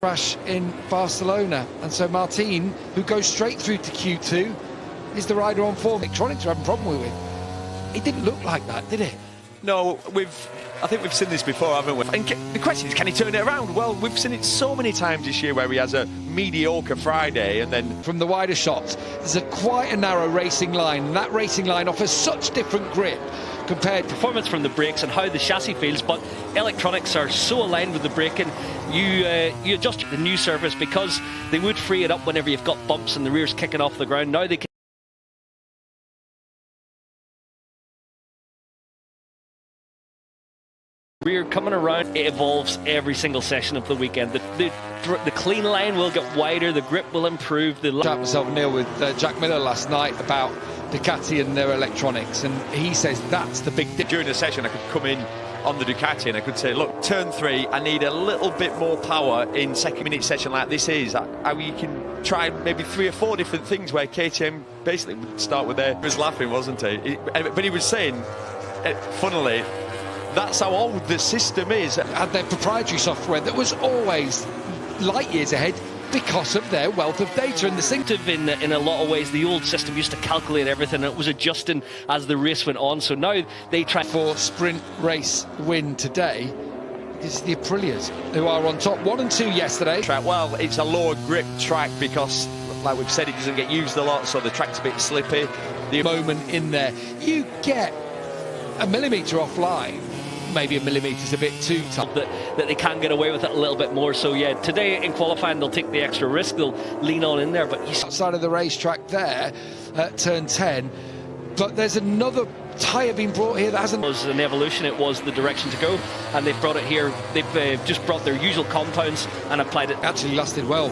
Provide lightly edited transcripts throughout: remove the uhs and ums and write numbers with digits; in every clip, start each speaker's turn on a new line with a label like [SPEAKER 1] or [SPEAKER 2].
[SPEAKER 1] crash in Barcelona, and so Martin, who goes straight through to Q2, is the rider on form. Electronics are having a problem with it. It didn't look like that, did it?
[SPEAKER 2] No, I think we've seen this before, haven't we? And the question is, can he turn it around? Well, we've seen it so many times this year where he has a mediocre Friday and then...
[SPEAKER 1] From the wider shots, there's quite a narrow racing line, and that racing line offers such different grip compared to
[SPEAKER 3] performance from the brakes and how the chassis feels, but electronics are so aligned with the braking. You adjust the new surface because they would free it up whenever you've got bumps and the rear's kicking off the ground. Now they can rear coming around. It evolves every single session of the weekend. The clean line will get wider, the grip will improve.
[SPEAKER 1] Chat myself, Neil, with Jack Miller last night about Ducati and their electronics, and he says that's the big difference.
[SPEAKER 2] During the session I could come in on the Ducati and I could say, look, turn 3, I need a little bit more power in second-minute session like this is. How you can try maybe 3 or 4 different things where KTM basically would start with there. He was laughing, wasn't he? But he was saying, funnily, that's how old the system is.
[SPEAKER 1] Had their proprietary software that was always light years ahead because of their wealth of data. And the thing
[SPEAKER 3] in a lot of ways, the old system used to calculate everything, and it was adjusting as the race went on. So now they try
[SPEAKER 1] for sprint race win today is the Aprilias, who are on top 1 and 2 yesterday.
[SPEAKER 2] Well, it's a lower grip track because, like we've said, it doesn't get used a lot, so the track's a bit slippy.
[SPEAKER 1] The moment in there, you get a millimetre offline. Maybe a millimetre's a bit too tough.
[SPEAKER 3] That they can get away with it a little bit more. So yeah, today in qualifying they'll take the extra risk, they'll lean on in there. But
[SPEAKER 1] outside of the racetrack there at turn 10, but there's another tyre being brought here that hasn't...
[SPEAKER 3] It was an evolution, it was the direction to go, and they've brought it here. They've just brought their usual compounds and applied it.
[SPEAKER 1] Actually lasted well,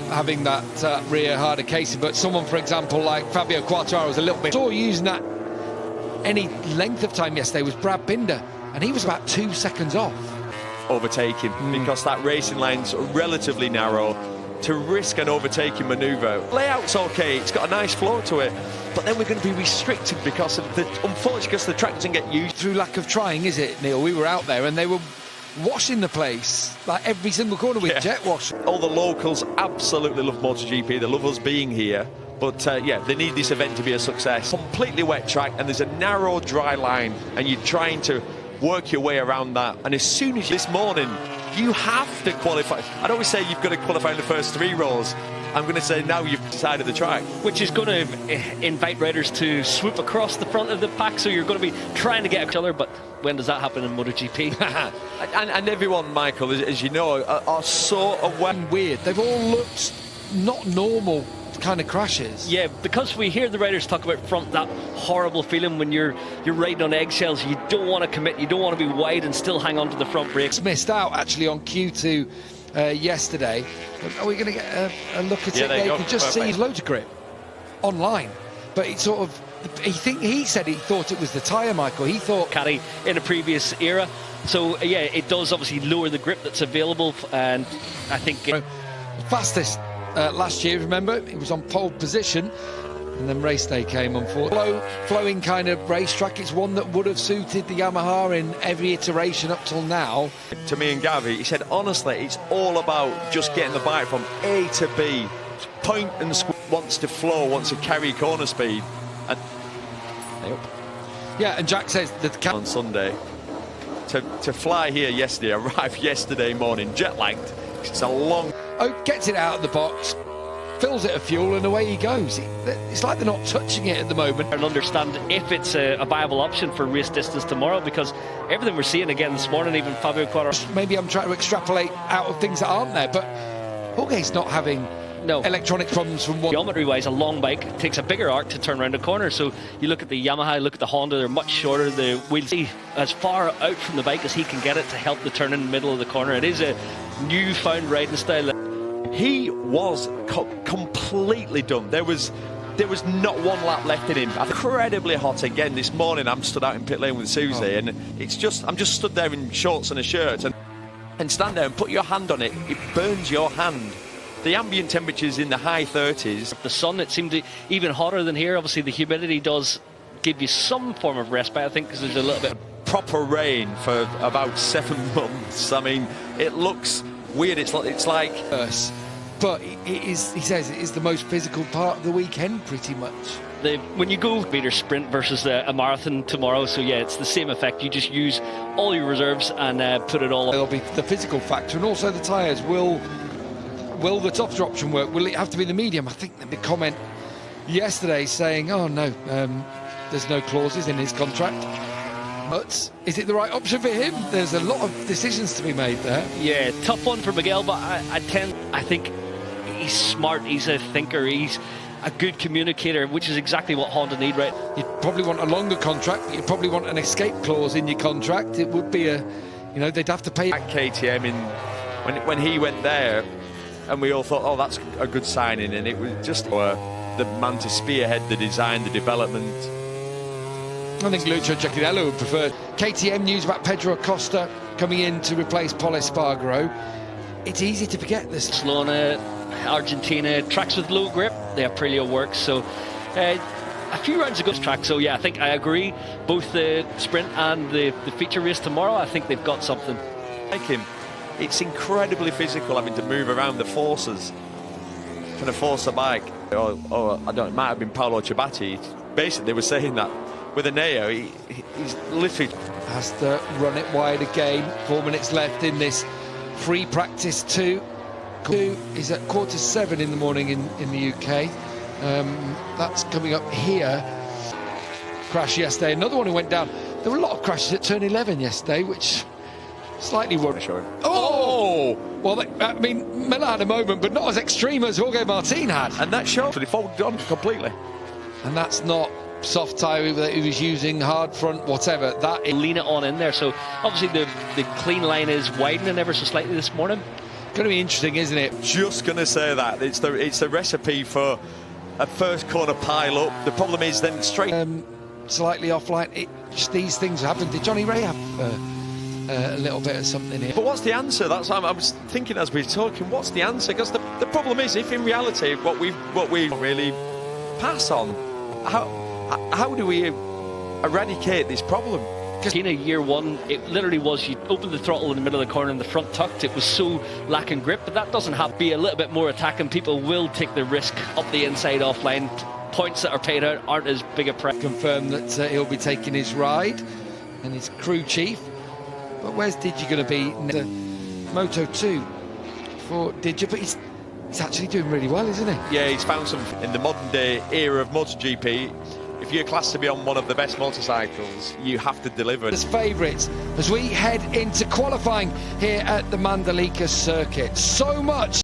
[SPEAKER 1] having that rear harder casing, but someone, for example, like Fabio Quartararo was a little bit... Saw using that any length of time yesterday was Brad Binder, and he was about 2 seconds off.
[SPEAKER 2] Overtaking, because that racing line's relatively narrow. To risk an overtaking manoeuvre, layout's okay, it's got a nice flow to it, but then we're going to be restricted because of the, unfortunately, because the track doesn't get used.
[SPEAKER 1] Through lack of trying, is it, Neil? We were out there and they were washing the place, like every single corner with jet wash.
[SPEAKER 2] All the locals absolutely love MotoGP, they love us being here. But yeah, they need this event to be a success. Completely wet track, and there's a narrow dry line, and you're trying to work your way around that. And as soon as this morning, you have to qualify. I'd always say you've got to qualify in the first 3 rows. I'm going to say now you've decided the track.
[SPEAKER 3] Which is going to invite riders to swoop across the front of the pack, so you're going to be trying to get each other, but when does that happen in MotoGP?
[SPEAKER 2] and everyone, Michael, as you know, are so aware.
[SPEAKER 1] Weird. They've all looked not normal kind of crashes.
[SPEAKER 3] Yeah, because we hear the riders talk about that horrible feeling when you're riding on eggshells. You don't want to commit, you don't want to be wide and still hang on to the front brakes.
[SPEAKER 1] Missed out actually on Q2 yesterday. Are we going to get a look at it? You can just see loads of grip online, but it's sort of, he said he thought it was the tyre, Michael. He thought
[SPEAKER 3] Caddy in a previous era. So yeah, it does obviously lower the grip that's available, and I think
[SPEAKER 1] fastest last year, remember, he was on pole position, and then race day came, unfortunately. Flowing kind of racetrack. It's one that would have suited the Yamaha in every iteration up till now.
[SPEAKER 2] To me and Gavi, he said, honestly, it's all about just getting the bike from A to B. Point and wants to flow, wants to carry corner speed. And
[SPEAKER 1] yeah, and Jack says that
[SPEAKER 2] on Sunday to fly here yesterday, arrive yesterday morning, jet lagged. It's a long.
[SPEAKER 1] Oh, gets it out of the box, fills it of fuel, and away he goes. It's like they're not touching it at the moment.
[SPEAKER 3] And understand if it's a viable option for race distance tomorrow, because everything we're seeing again this morning, even Fabio Quartararo.
[SPEAKER 1] Maybe I'm trying to extrapolate out of things that aren't there, but Jorge's not having electronic problems from one.
[SPEAKER 3] Geometry-wise, a long bike takes a bigger arc to turn around a corner. So you look at the Yamaha, look at the Honda, they're much shorter. The wheels as far out from the bike as he can get it to help the turn in the middle of the corner. It is a newfound riding style.
[SPEAKER 2] He was completely done. There was not one lap left in him. Incredibly hot again this morning. I'm stood out in pit lane with Susie, and I'm just stood there in shorts and a shirt, and stand there and put your hand on it. It burns your hand. The ambient temperature's in the high 30s.
[SPEAKER 3] The sun, it seemed even hotter than here. Obviously, the humidity does give you some form of respite, I think, because there's a little bit
[SPEAKER 2] proper rain for about 7 months. I mean, it looks weird. It's like
[SPEAKER 1] worse. But he says it is the most physical part of the weekend, pretty much.
[SPEAKER 3] When you go meter sprint versus a marathon tomorrow, so yeah, it's the same effect. You just use all your reserves and put it all.
[SPEAKER 1] There'll be the physical factor and also the tyres. Will the top option work? Will it have to be the medium? I think the big comment yesterday saying, oh no, there's no clauses in his contract. But is it the right option for him? There's a lot of decisions to be made there.
[SPEAKER 3] Yeah, tough one for Miguel, but I think he's smart, he's a thinker, he's a good communicator, which is exactly what Honda need, right?
[SPEAKER 1] You'd probably want a longer contract. You'd probably want an escape clause in your contract. It would be they'd have to pay.
[SPEAKER 2] At KTM when he went there, and we all thought, oh, that's a good signing, and it was just the man to spearhead the design, the development.
[SPEAKER 1] I think Lucio Giacinello would prefer. KTM news about Pedro Acosta coming in to replace Pol Espargaro. It's easy to forget this.
[SPEAKER 3] Barcelona, Argentina, tracks with low grip, the Aprilia works, so a few rounds ago track. So yeah, I think I agree, both the sprint and the feature race tomorrow, I think they've got something.
[SPEAKER 2] Like him, it's incredibly physical having to move around the forces, trying to force a bike. Or I don't know, it might have been Paolo Ciabatti. Basically they were saying that with a Neo, he's literally
[SPEAKER 1] has to run it wide again. 4 minutes left in this free practice 2. Is at 7:15 in the morning in the UK. That's coming up here. Crash yesterday. Another one who went down. There were a lot of crashes at turn 11 yesterday, which slightly worried. Oh! Well, Miller had a moment, but not as extreme as Jorge Martin had.
[SPEAKER 2] And that shot, he folded on completely.
[SPEAKER 1] And that's not soft tyre that he was using, hard front, whatever. That is
[SPEAKER 3] lean it on in there. So obviously the clean line is widening ever so slightly this morning.
[SPEAKER 1] Going to be interesting, isn't it?
[SPEAKER 2] Just going to say that it's the recipe for a first corner pile up. The problem is then straight
[SPEAKER 1] slightly offline. Just these things happen. Did Johnny Ray have a little bit of something here?
[SPEAKER 2] But what's the answer? That's I was thinking as we were talking. What's the answer? Because the problem is, if in reality what we really pass on, how do we eradicate this problem?
[SPEAKER 3] In year one, it literally was you opened the throttle in the middle of the corner and the front tucked. It was so lacking grip, but that doesn't have to be a little bit more attacking. People will take the risk up the inside offline. Points that are paid out aren't as big a price.
[SPEAKER 1] Confirmed that he'll be taking his ride and his crew chief. But where's Digi going to be? The Moto 2 for Digi, but he's actually doing really well, isn't he?
[SPEAKER 2] Yeah, he's found some in the modern day era of MotoGP. If you're classed to be on one of the best motorcycles, you have to deliver.
[SPEAKER 1] As favourites as we head into qualifying here at the Mandalika circuit. So much